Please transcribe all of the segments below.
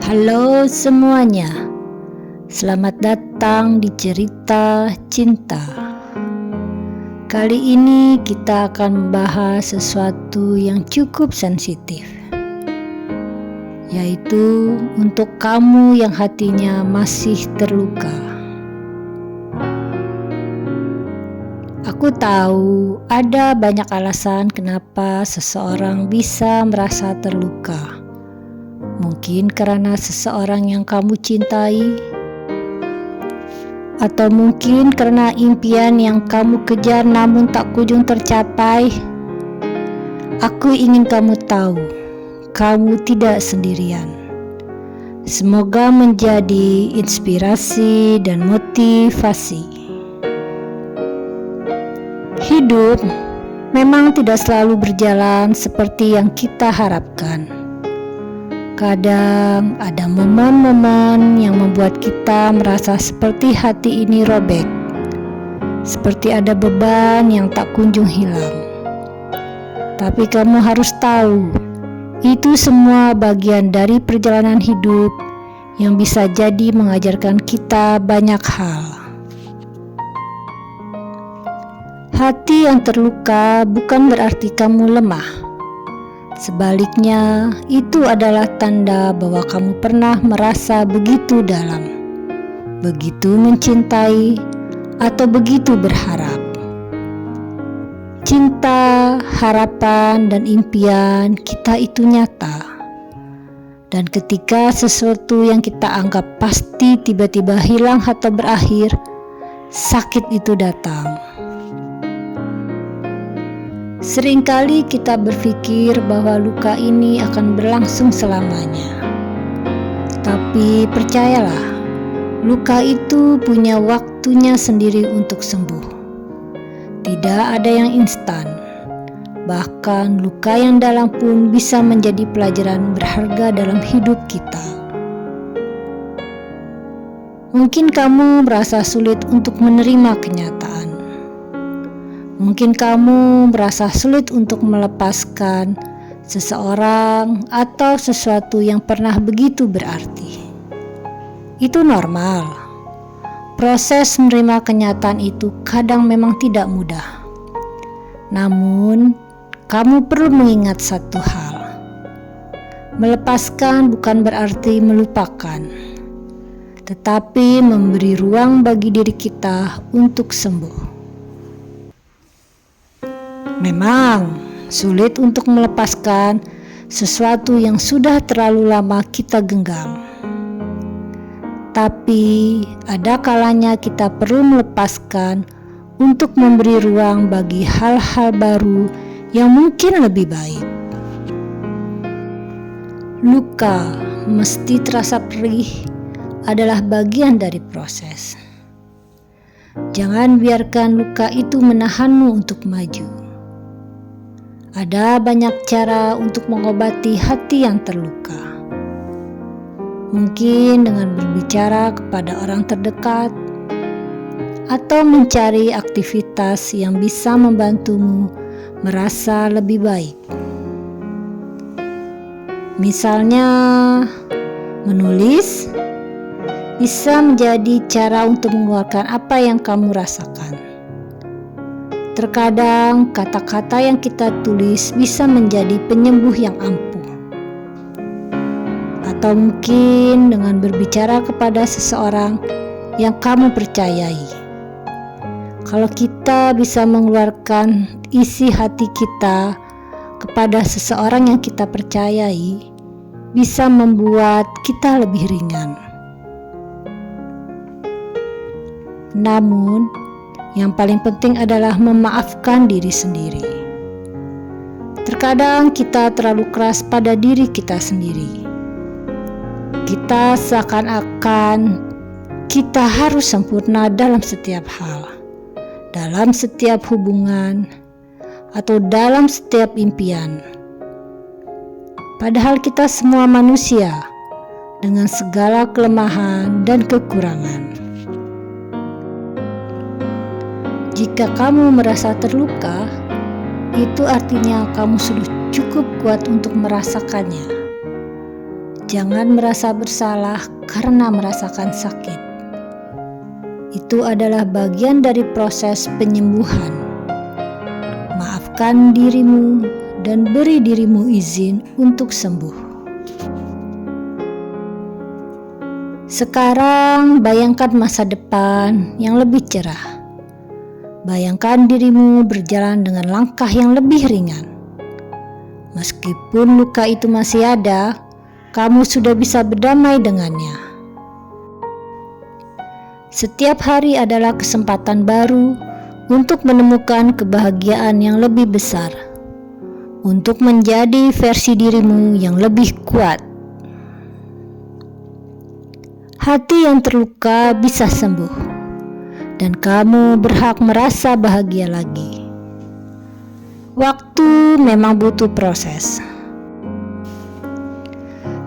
Halo semuanya, selamat datang di Cerita Cinta. Kali ini kita akan membahas sesuatu yang cukup sensitif, yaitu untuk kamu yang hatinya masih terluka. Aku tahu ada banyak alasan kenapa seseorang bisa merasa terluka. Mungkin karena seseorang yang kamu cintai, atau mungkin karena impian yang kamu kejar namun tak kunjung tercapai. Aku ingin kamu tahu, kamu tidak sendirian. Semoga menjadi inspirasi dan motivasi. Hidup memang tidak selalu berjalan seperti yang kita harapkan. Kadang ada momen-momen yang membuat kita merasa seperti hati ini robek, seperti ada beban yang tak kunjung hilang. Tapi kamu harus tahu, itu semua bagian dari perjalanan hidup yang bisa jadi mengajarkan kita banyak hal. Hati yang terluka bukan berarti kamu lemah. Sebaliknya, itu adalah tanda bahwa kamu pernah merasa begitu dalam, begitu mencintai, atau begitu berharap. Cinta, harapan, dan impian kita itu nyata. Dan ketika sesuatu yang kita anggap pasti tiba-tiba hilang atau berakhir, sakit itu datang. Seringkali kita berpikir bahwa luka ini akan berlangsung selamanya. Tapi percayalah, luka itu punya waktunya sendiri untuk sembuh. Tidak ada yang instan. Bahkan luka yang dalam pun bisa menjadi pelajaran berharga dalam hidup kita. Mungkin kamu merasa sulit untuk menerima kenyataan. Mungkin kamu merasa sulit untuk melepaskan seseorang atau sesuatu yang pernah begitu berarti. Itu normal. Proses menerima kenyataan itu kadang memang tidak mudah. Namun, kamu perlu mengingat satu hal. Melepaskan bukan berarti melupakan, tetapi memberi ruang bagi diri kita untuk sembuh. Memang sulit untuk melepaskan sesuatu yang sudah terlalu lama kita genggam. Tapi ada kalanya kita perlu melepaskan untuk memberi ruang bagi hal-hal baru yang mungkin lebih baik. Luka mesti terasa perih adalah bagian dari proses. Jangan biarkan luka itu menahanmu untuk maju. Ada banyak cara untuk mengobati hati yang terluka. Mungkin dengan berbicara kepada orang terdekat, atau mencari aktivitas yang bisa membantumu merasa lebih baik. Misalnya, menulis bisa menjadi cara untuk mengeluarkan apa yang kamu rasakan. Terkadang kata-kata yang kita tulis bisa menjadi penyembuh yang ampuh. Atau mungkin dengan berbicara kepada seseorang yang kamu percayai. Kalau kita bisa mengeluarkan isi hati kita kepada seseorang yang kita percayai, bisa membuat kita lebih ringan. Namun, yang paling penting adalah memaafkan diri sendiri. Terkadang kita terlalu keras pada diri kita sendiri. Kita seakan-akan kita harus sempurna dalam setiap hal, dalam setiap hubungan, atau dalam setiap impian. Padahal kita semua manusia dengan segala kelemahan dan kekurangan. Jika kamu merasa terluka, itu artinya kamu sudah cukup kuat untuk merasakannya. Jangan merasa bersalah karena merasakan sakit. Itu adalah bagian dari proses penyembuhan. Maafkan dirimu dan beri dirimu izin untuk sembuh. Sekarang bayangkan masa depan yang lebih cerah. Bayangkan dirimu berjalan dengan langkah yang lebih ringan. Meskipun luka itu masih ada, kamu sudah bisa berdamai dengannya. Setiap hari adalah kesempatan baru untuk menemukan kebahagiaan yang lebih besar, untuk menjadi versi dirimu yang lebih kuat. Hati yang terluka bisa sembuh, dan kamu berhak merasa bahagia lagi. Waktu memang butuh proses,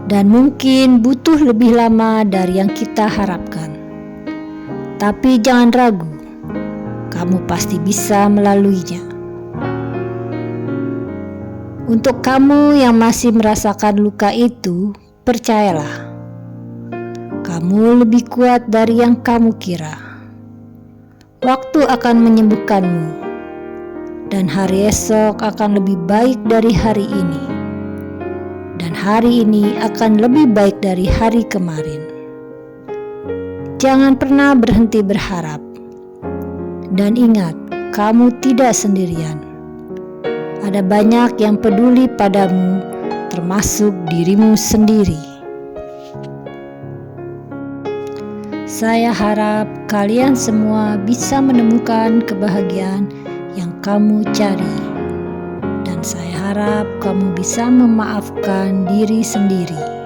dan mungkin butuh lebih lama dari yang kita harapkan. Tapi jangan ragu, kamu pasti bisa melaluinya. Untuk kamu yang masih merasakan luka itu, percayalah, kamu lebih kuat dari yang kamu kira. Waktu akan menyembuhkanmu, dan hari esok akan lebih baik dari hari ini, dan hari ini akan lebih baik dari hari kemarin. Jangan pernah berhenti berharap, dan ingat, kamu tidak sendirian. Ada banyak yang peduli padamu, termasuk dirimu sendiri. Saya harap kalian semua bisa menemukan kebahagiaan yang kamu cari, dan saya harap kamu bisa memaafkan diri sendiri.